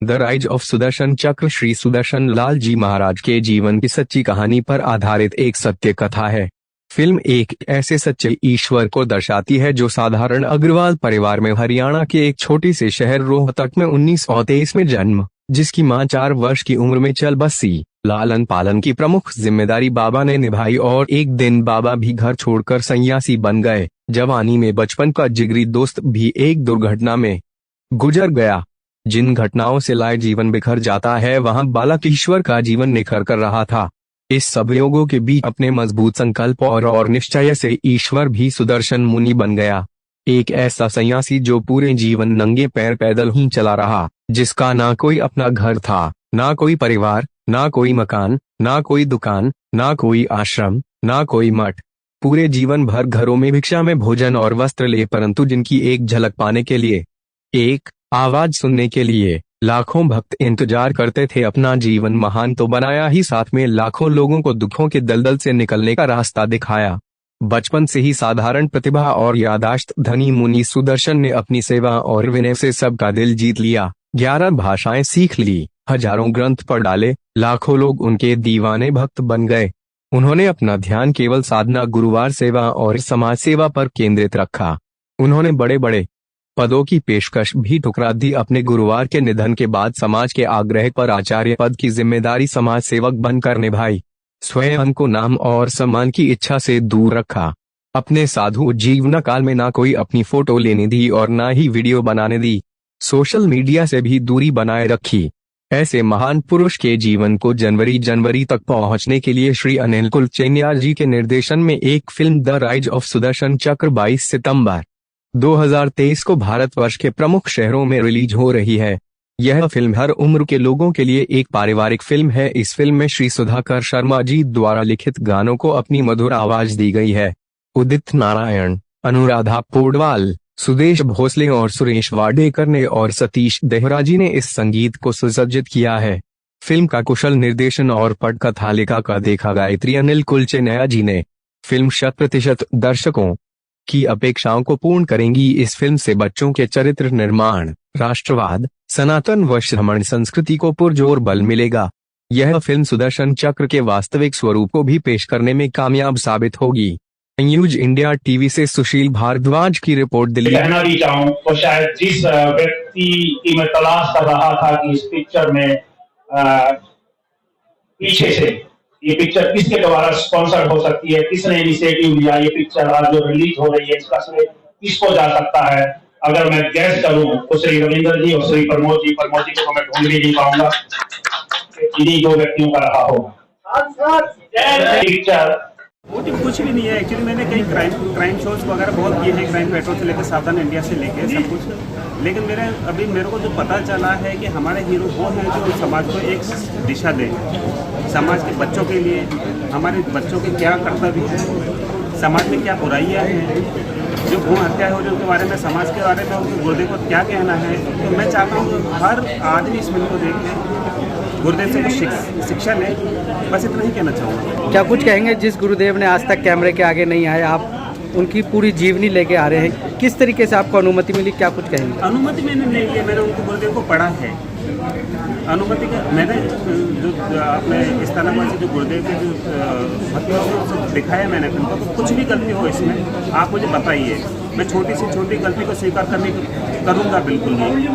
The rise of Sudarshan चक्र श्री सुदर्शन लाल जी महाराज के जीवन की सच्ची कहानी पर आधारित एक सत्य कथा है। फिल्म एक ऐसे सच्चे ईश्वर को दर्शाती है जो साधारण अग्रवाल परिवार में हरियाणा के एक छोटे से शहर रोहतक में 1923 में जन्म, जिसकी मां 4 वर्ष की उम्र में चल बसी। लालन पालन की प्रमुख जिम्मेदारी बाबा ने निभाई और एक दिन बाबा भी घर छोड़कर सन्यासी बन गए। जवानी में बचपन का जिगरी दोस्त भी एक दुर्घटना में गुजर गया। जिन घटनाओं से लाए जीवन बिखर जाता है, वहां बालक ईश्वर का जीवन निखर कर रहा था। इस सब योगों के बीच अपने मजबूत संकल्प और निश्चय से ईश्वर भी सुदर्शन मुनि बन गया। एक ऐसा सन्यासी जो पूरे जीवन नंगे पैर पैदल ही चला रहा, जिसका ना कोई अपना घर था, ना कोई परिवार, ना कोई मकान, ना कोई दुकान, ना कोई आश्रम, ना कोई मठ। पूरे जीवन भर घरों में भिक्षा में भोजन और वस्त्र ले, परंतु जिनकी एक झलक पाने के लिए, एक आवाज सुनने के लिए लाखों भक्त इंतजार करते थे। अपना जीवन महान तो बनाया ही, साथ में लाखों लोगों को दुखों के दलदल से निकलने का रास्ता दिखाया। बचपन से ही साधारण प्रतिभा और यादाश्त धनी मुनि सुदर्शन ने अपनी सेवा और विनय से सबका दिल जीत लिया। 11 भाषाएं सीख ली, हजारों ग्रंथ पढ़ डाले, लाखों लोग उनके दीवाने भक्त बन गए। उन्होंने अपना ध्यान केवल साधना, गुरुवार सेवा और समाज सेवा पर केंद्रित रखा। उन्होंने बड़े बड़े पदों की पेशकश भी ठुकरा दी। अपने गुरुवार के निधन के बाद समाज के आग्रह पर आचार्य पद की जिम्मेदारी समाज सेवक बनकर निभाई। स्वयं को नाम और सम्मान की इच्छा से दूर रखा। अपने साधु जीवन काल में ना कोई अपनी फोटो लेने दी और ना ही वीडियो बनाने दी। सोशल मीडिया से भी दूरी बनाए रखी। ऐसे महान पुरुष के जीवन को जनवरी तक पहुंचने के लिए श्री अनिल कुलचेनिया जी के निर्देशन में एक film the rise of Sudarshan चक्र 22 सितंबर 2023 को भारतवर्ष के प्रमुख शहरों में रिलीज हो रही है। यह फिल्म हर उम्र के लोगों के लिए एक पारिवारिक फिल्म है। इस फिल्म में श्री सुधाकर शर्मा जी द्वारा लिखित गानों को अपनी मधुर आवाज दी गई है। उदित नारायण, अनुराधा पौडवाल, सुदेश भोसले और सुरेश वाडेकर ने और सतीश देहरा जी ने इस संगीत को सुसज्जित किया है। फिल्म का कुशल निर्देशन और पटकथा लेखा देखा गायत्री अनिल कुलचेनिया जी ने। फिल्म 100% दर्शकों की अपेक्षाओं को पूर्ण करेंगी। इस फिल्म से बच्चों के चरित्र निर्माण, राष्ट्रवाद, सनातन व श्रमण संस्कृति को पुरजोर बल मिलेगा। यह फिल्म सुदर्शन चक्र के वास्तविक स्वरूप को भी पेश करने में कामयाब साबित होगी। न्यूज इंडिया टीवी से सुशील भारद्वाज की रिपोर्ट, दिल्ली। कहना भी चाहूं तो शायद जिस व्यक्ति की मैं तलाश कर रहा था कि इस पिक्चर में पीछे से ये पिक्चर किसके द्वारा स्पॉन्सर्ड हो सकती है, किसने इनिशिएटिव लिया, ये पिक्चर आज जो रिलीज हो रही है इसका श्रेय किसको जा सकता है, अगर मैं गैस करूं तो श्री रविंदर जी और श्री प्रमोद जी को तो मैं ढूंढ भी नहीं पाऊंगा। इन्हीं 2 व्यक्तियों का रहा होगा। पिक्चर मोटिव कुछ भी नहीं है एक्चुअली। मैंने कई क्राइम शोज वगैरह बहुत किए हैं, क्राइम पेट्रोल से लेकर सावधान इंडिया से लेकर सब कुछ, लेकिन मेरे को जो पता चला है कि हमारे हीरो वो हैं जो समाज को एक दिशा दें, समाज के बच्चों के लिए, हमारे बच्चों के क्या कर्तव्य है, समाज में क्या बुराइयाँ हैं, जो भ्रूण हत्या हो रही है उनके बारे में, समाज के बारे में उनके गुरुदेव को क्या कहना है। तो मैं चाहता हूँ हर आदमी इस फिल्म को देखें, गुरुदेव से कुछ शिक्षा लें, बस इतना ही कहना चाहूँगा। क्या कुछ कहेंगे जिस गुरुदेव ने आज तक कैमरे के आगे नहीं आए, आप उनकी पूरी जीवनी लेके आ रहे हैं, किस तरीके से आपको अनुमति मिली, क्या कुछ कहेंगे? अनुमति मैंने नहीं ली, मैंने उनके गुरुदेव को पढ़ा है। अनुमति का मैंने जो अपने इस तरह से जो गुरुदेव के जो भक्ति दिखाया मैंने फिल्म को, तो कुछ भी गलती हो इसमें आप मुझे बताइए, मैं छोटी से छोटी गलती को स्वीकार करूँगा बिल्कुल नहीं।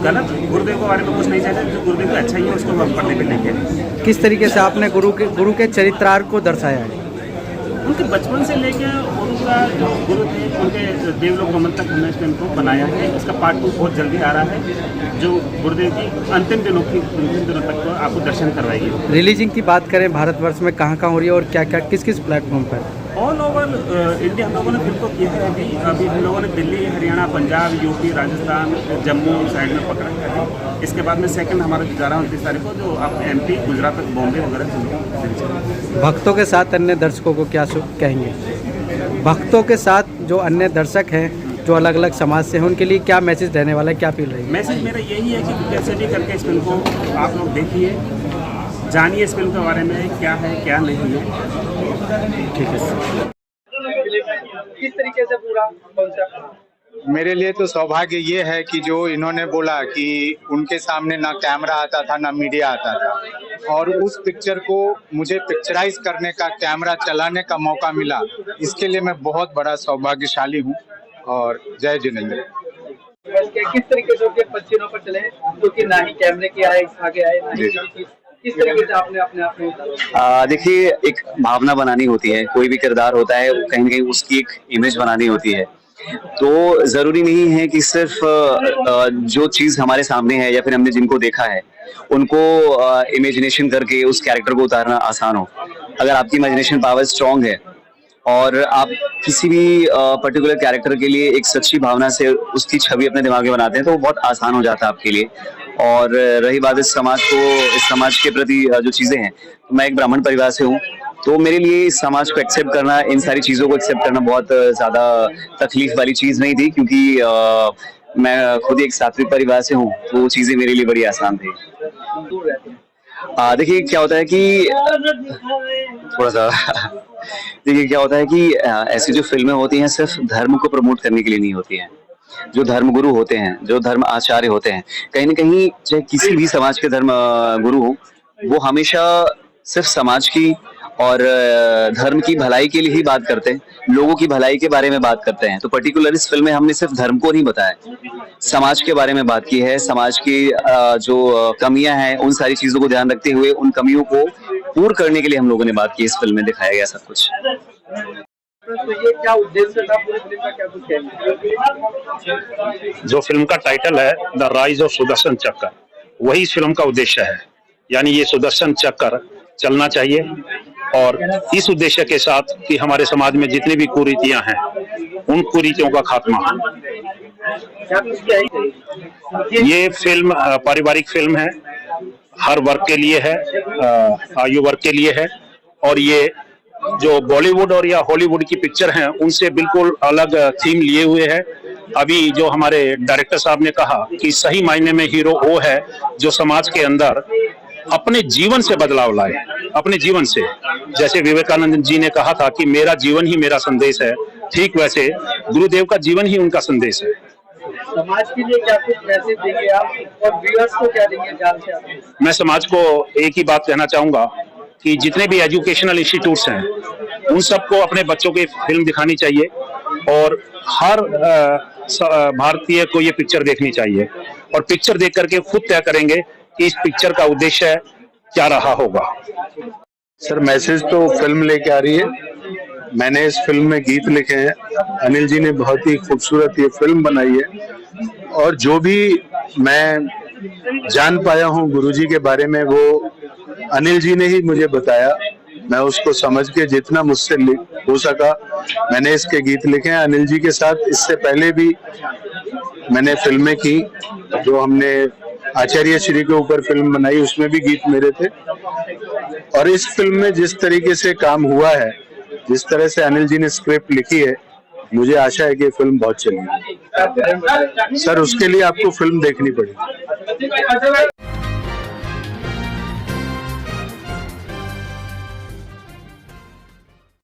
गलत गुरुदेव के बारे में कुछ नहीं चाहिए, जो गुरुदेव का अच्छा ही है उसको हम पढ़ने पे लेंगे। किस तरीके से आपने गुरु के चरित्रार्थ को दर्शाया है? उनके बचपन से लेकर उनका जो गुरु थे उनके देवलोक गमन तक हमने इस फिल्म को बनाया है। इसका पार्ट 2 बहुत जल्दी आ रहा है, जो गुरुदेव की अंतिम दिनों तक को आपको दर्शन करवाएगी। रिलीजिंग की बात करें भारतवर्ष में कहाँ हो रही है और क्या क्या किस प्लेटफॉर्म पर? ऑल ओवर इंडिया हम लोगों ने फिल्म को किया है। अभी हम लोगों ने दिल्ली, हरियाणा, पंजाब, यूपी, राजस्थान, जम्मू साइड में पकड़ा है। इसके बाद में सेकंड हमारा जा रहा है 29 तारीख को, जो आप MP, गुजरात, बॉम्बे वगैरह। भक्तों के साथ अन्य दर्शकों को क्या कहेंगे? भक्तों के साथ जो अन्य दर्शक हैं जो अलग अलग समाज से हैं, उनके लिए क्या मैसेज रहने वाला है, क्या फील रहेगी? मैसेज मेरा यही है कि कैसे भी करके इस फिल्म को आप लोग देखिए, जानिए इस फिल्म के बारे में क्या है क्या नहीं है। ठीक है। किस तरीके से पूरा कॉन्सेप्ट मेरे लिए तो सौभाग्य ये है कि जो इन्होंने बोला कि उनके सामने ना कैमरा आता था ना मीडिया आता था, और उस पिक्चर को मुझे पिक्चराइज करने का, कैमरा चलाने का मौका मिला, इसके लिए मैं बहुत बड़ा सौभाग्यशाली हूँ। और जय जिनेंद्र। किस तरीके से उनके पसीनों पर चले, क्योंकि ना ही कैमरे के आगे आए ना ही किस तरीके से आपने अपने आप में देखिए, एक भावना बनानी होती है, कोई भी किरदार होता है कहीं न कहीं उसकी एक इमेज बनानी होती है। तो जरूरी नहीं है कि सिर्फ जो चीज हमारे सामने है या फिर हमने जिनको देखा है उनको इमेजिनेशन करके उस कैरेक्टर को उतारना आसान हो। अगर आपकी इमेजिनेशन पावर स्ट्रांग है और आप किसी भी पर्टिकुलर कैरेक्टर के लिए एक सच्ची भावना से उसकी छवि अपने दिमाग में बनाते हैं तो वो बहुत आसान हो जाता है आपके लिए। और रही बात इस समाज के प्रति जो चीजें हैं, तो मैं एक ब्राह्मण परिवार से हूँ, तो मेरे लिए इस समाज को एक्सेप्ट करना, इन सारी चीजों को एक्सेप्ट करना बहुत ज्यादा तकलीफ वाली चीज नहीं थी, क्योंकि मैं खुद एक सात्विक परिवार से हूँ, तो वो चीजें मेरे लिए बड़ी आसान थी। देखिए क्या होता है कि थोड़ा सा देखिए क्या होता है कि ऐसी जो फिल्में होती हैं सिर्फ धर्म को प्रमोट करने के लिए नहीं होती हैं। जो धर्मगुरु होते हैं, जो धर्म आचार्य होते हैं, कहीं न कहीं चाहे किसी भी समाज के धर्म गुरु हो, वो हमेशा सिर्फ समाज की और धर्म की भलाई के लिए ही बात करते हैं, लोगों की भलाई के बारे में बात करते हैं। तो पर्टिकुलर इस फिल्म में हमने सिर्फ धर्म को नहीं बताया, समाज के बारे में बात की है। समाज की जो कमियां हैं, उन सारी चीजों को ध्यान रखते हुए उन कमियों को पूर्ण करने के लिए हम लोगों ने बात की। इस फिल्म में दिखाया गया सब कुछ। तो ये क्या उद्देश्य था पूरी फिल्म का, क्या कुछ कहेंगे? जो फिल्म का टाइटल है द राइज ऑफ सुदर्शन चक्र, वही इस फिल्म का उद्देश्य है। यानी ये सुदर्शन चक्र चलना चाहिए, और इस उद्देश्य के साथ कि हमारे समाज में जितनी भी कुरीतियां हैं, उन कुरीतियों का खात्मा हो। ये फिल्म पारिवारिक फिल्म है, हर वर्ग के लिए है, आयु वर्ग के लिए है, और ये जो बॉलीवुड और या हॉलीवुड की पिक्चर हैं उनसे बिल्कुल अलग थीम लिए हुए है। अभी जो हमारे डायरेक्टर साहब ने कहा कि सही मायने में हीरो वो है जो समाज के अंदर अपने जीवन से बदलाव लाए, अपने जीवन से। जैसे विवेकानंद जी ने कहा था कि मेरा जीवन ही मेरा संदेश है, ठीक वैसे गुरुदेव का जीवन ही उनका संदेश है। समाज के लिए क्या कुछ मैसेज देंगे आप, और व्यूअर्स को क्या देंगे जानते हैं? मैं समाज को एक ही बात कहना चाहूंगा कि जितने भी एजुकेशनल इंस्टीट्यूट्स हैं उन सबको अपने बच्चों की फिल्म दिखानी चाहिए, और हर भारतीय को ये पिक्चर देखनी चाहिए, और पिक्चर देख करके खुद तय करेंगे कि इस पिक्चर का उद्देश्य क्या रहा होगा। सर, मैसेज तो फिल्म लेके आ रही है। मैंने इस फिल्म में गीत लिखे हैं, अनिल जी ने बहुत ही खूबसूरत ये फिल्म बनाई है, और जो भी मैं जान पाया हूँ गुरुजी के बारे में वो अनिल जी ने ही मुझे बताया। मैं उसको समझ के जितना मुझसे हो सका मैंने इसके गीत लिखे हैं। अनिल जी के साथ इससे पहले भी मैंने फिल्में की, जो हमने आचार्य श्री के ऊपर फिल्म बनाई उसमें भी गीत मेरे थे। और इस फिल्म में जिस तरीके से काम हुआ है, जिस तरह से अनिल जी ने स्क्रिप्ट लिखी है, मुझे आशा है कि फिल्म बहुत चलेगी। सर, उसके लिए आपको फिल्म देखनी पड़ेगी।